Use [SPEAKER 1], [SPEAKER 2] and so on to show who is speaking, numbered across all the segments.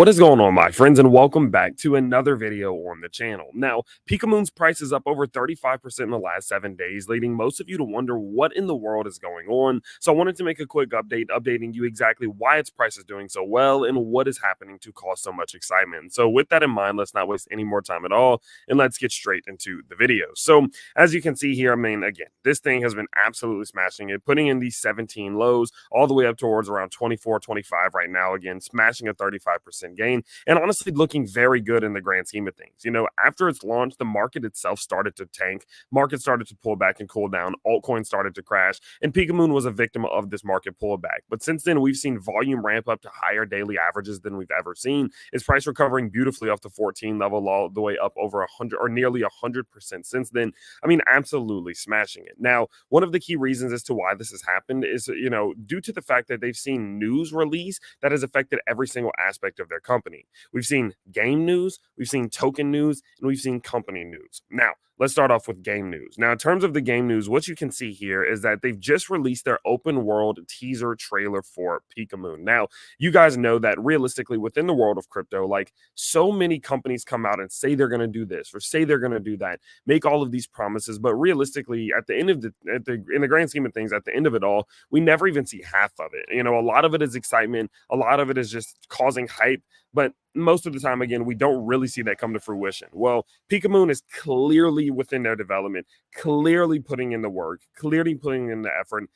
[SPEAKER 1] What is going on, my friends, and welcome back to another video on the channel. Now, Pikamoon's price is up over 35% in the last 7 days, leading most of you to wonder what in the world is going on. So I wanted to make a quick update, updating you exactly why its price is doing so well and what is happening to cause so much excitement. So with that in mind, let's not waste any more time at all, and let's get straight into the video. So as you can see here, I mean, again, this thing has been absolutely smashing it, putting in these 17 lows all the way up towards around 24, 25 right now, again, smashing a 35% gain, and honestly looking very good in the grand scheme of things. You know, after its launch, the market itself started to tank, market started to pull back and cool down, altcoins started to crash, and Pikamoon was a victim of this market pullback. But since then, we've seen volume ramp up to higher daily averages than we've ever seen. Its price recovering beautifully off the 14 level all the way up over 100 or nearly 100% since then. I mean, absolutely smashing it. Now, one of the key reasons as to why this has happened is, due to the fact that they've seen news release that has affected every single aspect of their company. We've seen game news, we've seen token news, and we've seen company news. Now, let's start off with game news. Now, in terms of the game news, what you can see here is that they've just released their open world teaser trailer for Pikamoon. Now, you guys know that realistically within the world of crypto, like so many companies come out and say they're going to do this or say they're going to do that, make all of these promises, but realistically at the end of in the grand scheme of things, at the end of it all, we never even see half of it. You know, a lot of it is excitement, a lot of it is just causing hype, but most of the time, again, we don't really see that come to fruition. Well, Pikamoon is clearly within their development, clearly putting in the work, clearly putting in the effort.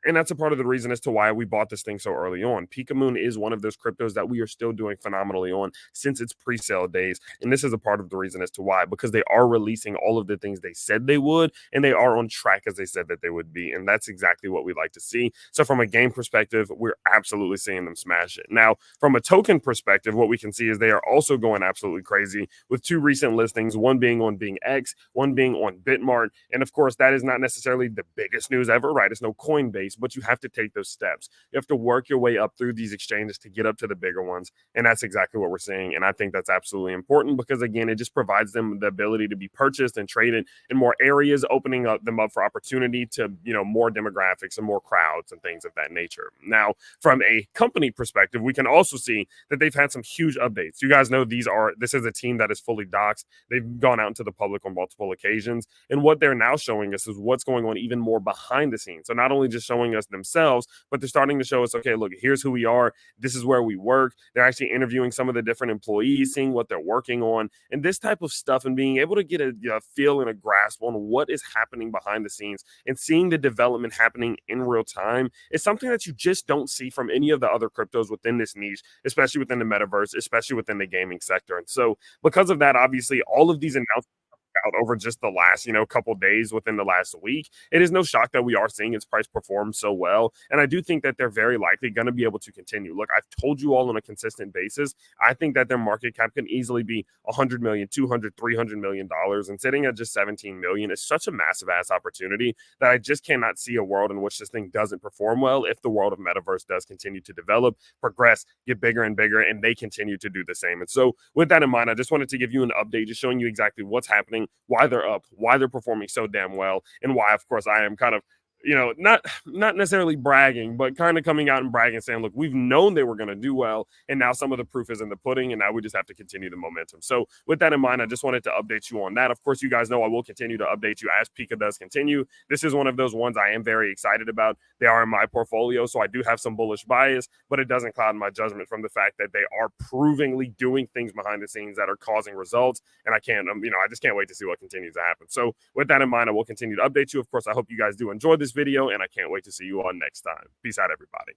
[SPEAKER 1] And that's a part of the reason as to why we bought this thing so early on. Pikamoon is one of those cryptos that we are still doing phenomenally on since its pre-sale days. And this is a part of the reason as to why, because they are releasing all of the things they said they would, and they are on track as they said that they would be. And that's exactly what we like to see. So from a game perspective, we're absolutely seeing them smash it. Now, from a token perspective, what we can see is they are also going absolutely crazy with two recent listings, one being on Bing X, one being on Bitmart. And of course, that is not necessarily the biggest news ever, right? It's no Coinbase, but you have to take those steps. You have to work your way up through these exchanges to get up to the bigger ones. And that's exactly what we're seeing. And I think that's absolutely important because, again, it just provides them the ability to be purchased and traded in more areas, opening them up for opportunity to, more demographics and more crowds and things of that nature. Now, from a company perspective, we can also see that they've had some huge updates. You guys know this is a team that is fully doxed. They've gone out into the public on multiple occasions. And what they're now showing us is what's going on even more behind the scenes. So not only just showing us themselves, but they're starting to show us, okay, look, here's who we are. This is where we work. They're actually interviewing some of the different employees, seeing what they're working on, and this type of stuff, and being able to get a feel and a grasp on what is happening behind the scenes and seeing the development happening in real time is something that you just don't see from any of the other cryptos within this niche, especially within the metaverse, especially within the gaming sector. And so because of that, obviously, all of these announcements out over just the last, couple days within the last week, it is no shock that we are seeing its price perform so well. And I do think that they're very likely going to be able to continue. Look, I've told you all on a consistent basis, I think that their market cap can easily be 100 million, 200, 300 million dollars, and sitting at just 17 million is such a massive ass opportunity that I just cannot see a world in which this thing doesn't perform well if the world of metaverse does continue to develop, progress, get bigger and bigger, and they continue to do the same. And so with that in mind, I just wanted to give you an update, just showing you exactly what's happening, why they're up, why they're performing so damn well, and why, of course, I am kind of, not necessarily bragging, but kind of coming out and bragging, saying, look, we've known they were going to do well, and now some of the proof is in the pudding, and now we just have to continue the momentum. So with that in mind, I just wanted to update you on that. Of course, you guys know I will continue to update you as Pika does continue. This is one of those ones I am very excited about. They are in my portfolio, so I do have some bullish bias, but it doesn't cloud my judgment from the fact that they are provingly doing things behind the scenes that are causing results, and I just can't wait to see what continues to happen. So with that in mind, I will continue to update you. Of course, I hope you guys do enjoy this video, and I can't wait to see you on next time. Peace out, everybody.